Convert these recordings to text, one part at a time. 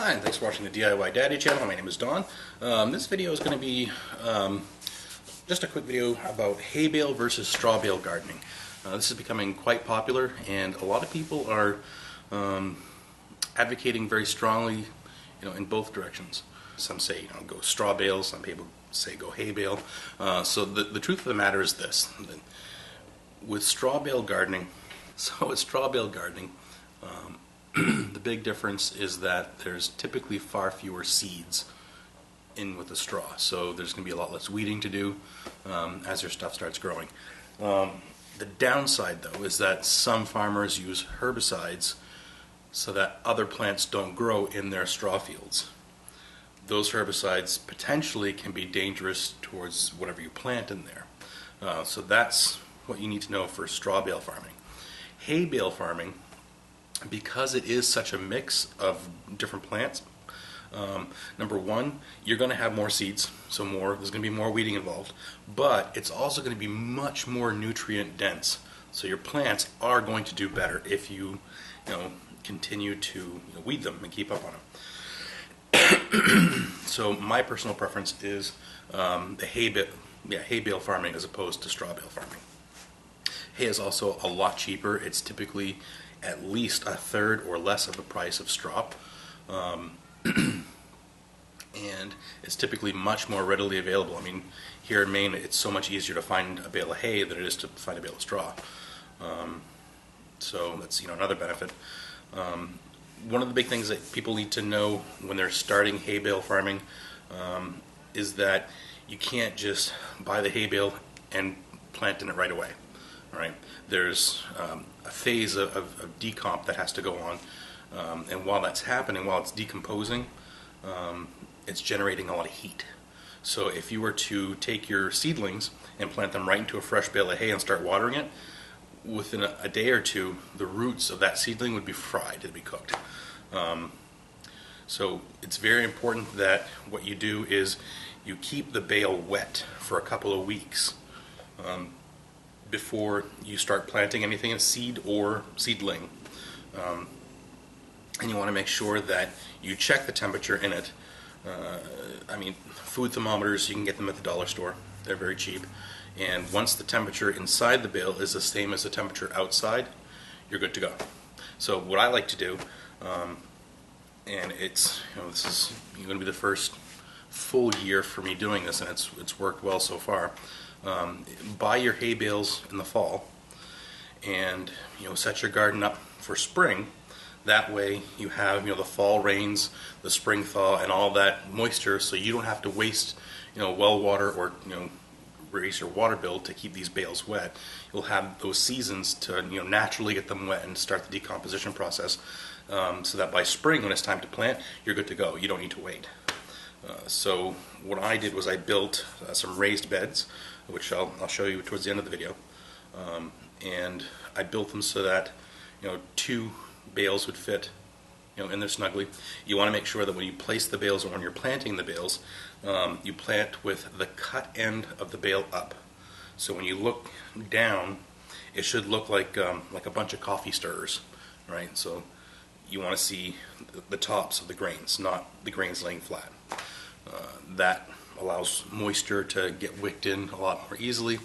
Hi, and thanks for watching the DIY Daddy channel. My name is Don. This video is going to be just a quick video about hay bale versus straw bale gardening. This is becoming quite popular, and a lot of people are advocating very strongly, in both directions. Some say, go straw bale. Some people say go hay bale. So the truth of the matter is this: with straw bale gardening, the big difference is that there's typically far fewer seeds in with the straw, so there's going to be a lot less weeding to do as your stuff starts growing. The downside, though, is that some farmers use herbicides so that other plants don't grow in their straw fields. Those herbicides potentially can be dangerous towards whatever you plant in there. So that's what you need to know for straw bale farming. Hay bale farming, because it is such a mix of different plants, number one, you're going to have more seeds, so there's going to be more weeding involved, but it's also going to be much more nutrient dense. So your plants are going to do better if you, continue to weed them and keep up on them. So my personal preference is the hay bale farming as opposed to straw bale farming. Hay is also a lot cheaper. It's typically at least a third or less of the price of straw, and it's typically much more readily available. I mean, here in Maine, it's so much easier to find a bale of hay than it is to find a bale of straw. So that's another benefit. One of the big things that people need to know when they're starting hay bale farming is that you can't just buy the hay bale and plant in it right away. All right, there's a phase of decomp that has to go on, and while that's happening, while it's decomposing, it's generating a lot of heat. So if you were to take your seedlings and plant them right into a fresh bale of hay and start watering it, within a day or two, the roots of that seedling would be fried, it'd be cooked. So it's very important that what you do is you keep the bale wet for a couple of weeks before you start planting anything in seed or seedling. And you want to make sure that you check the temperature in it. Food thermometers, you can get them at the dollar store. They're very cheap. And once the temperature inside the bale is the same as the temperature outside, you're good to go. So what I like to do, and it's this is going to be the first full year for me doing this, and it's worked well so far. Buy your hay bales in the fall, and set your garden up for spring. That way you have the fall rains, the spring thaw, and all that moisture, so you don't have to waste well water or raise your water bill to keep these bales wet. You'll have those seasons to naturally get them wet and start the decomposition process, so that by spring, when it's time to plant, you're good to go. You don't need to wait. So what I did was I built some raised beds, which I'll show you towards the end of the video, and I built them so that 2 bales would fit in there snugly. You want to make sure that when you place the bales or when you're planting the bales, you plant with the cut end of the bale up. So when you look down, it should look like a bunch of coffee stirrers, right? So you want to see the tops of the grains, not the grains laying flat. That allows moisture to get wicked in a lot more easily,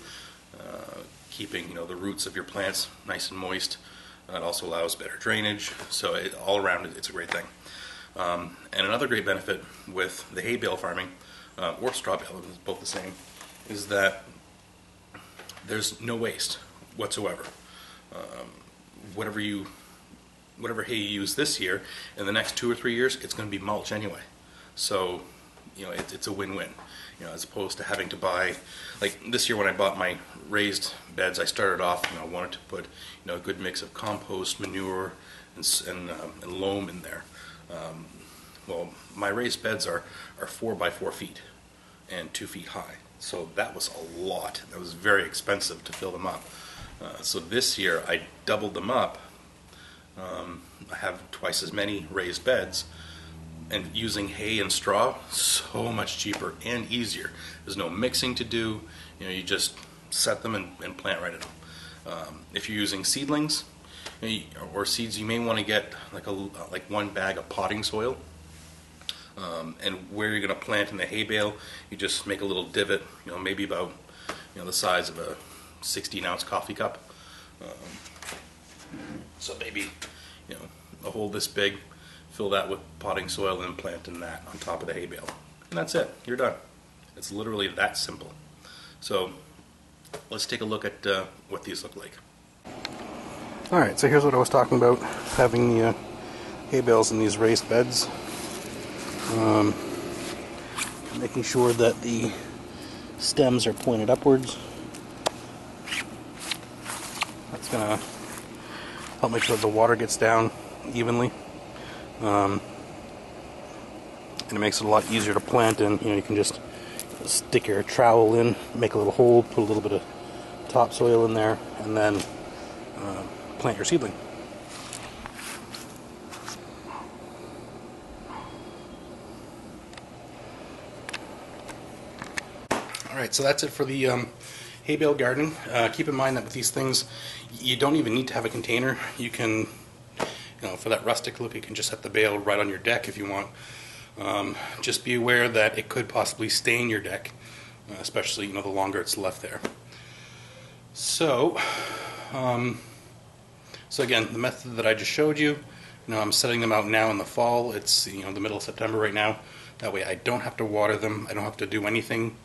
keeping the roots of your plants nice and moist. It also allows better drainage, so all around it's a great thing. And another great benefit with the hay bale farming, or straw bale, it's both the same, is that there's no waste whatsoever. Whatever hay you use this year, in the next 2 or 3 years, it's going to be mulch anyway. So it's a win-win, as opposed to having to buy, like this year when I bought my raised beds, I started off, I wanted to put, a good mix of compost, manure, and loam in there. Well, my raised beds are 4 by 4 feet and 2 feet high, so that was a lot. That was very expensive to fill them up. So this year I doubled them up. I have twice as many raised beds, and using hay and straw, so much cheaper and easier. There's no mixing to do. You just set them and plant right in them. If you're using seedlings or seeds, you may want to get like 1 bag of potting soil And where you're going to plant in the hay bale, you just make a little divot, maybe about the size of a 16-ounce coffee cup. So maybe a hole this big, fill that with potting soil and plant in that on top of the hay bale. And that's it. You're done. It's literally that simple. So let's take a look at what these look like. Alright, so here's what I was talking about, having the hay bales in these raised beds. Making sure that the stems are pointed upwards. That's going to help make sure the water gets down evenly. And it makes it a lot easier to plant in. You can just stick your trowel in, make a little hole, put a little bit of topsoil in there, and then plant your seedling. Alright, so that's it for the hay bale garden. Keep in mind that with these things, you don't even need to have a container. You can, for that rustic look, you can just set the bale right on your deck if you want. Just be aware that it could possibly stain your deck, especially the longer it's left there. So, again, the method that I just showed you, I'm setting them out now in the fall. It's the middle of September right now. That way I don't have to water them. I don't have to do anything.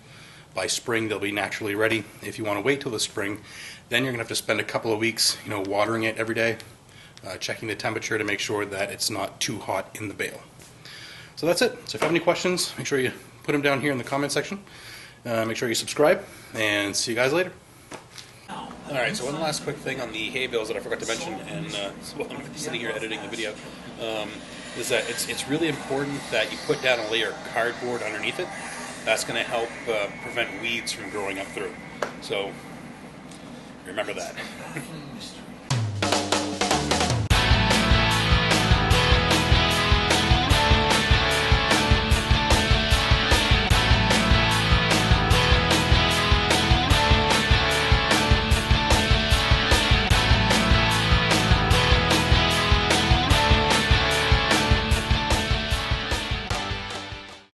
By spring they'll be naturally ready. If you want to wait till the spring, then you're going to have to spend a couple of weeks watering it every day, checking the temperature to make sure that it's not too hot in the bale. So that's it. So if you have any questions, make sure you put them down here in the comment section. Make sure you subscribe, and see you guys later. Alright, so one last quick thing on the hay bales that I forgot to mention, and while I'm sitting here editing the video, is that it's really important that you put down a layer of cardboard underneath it. That's going to help prevent weeds from growing up through. So remember that.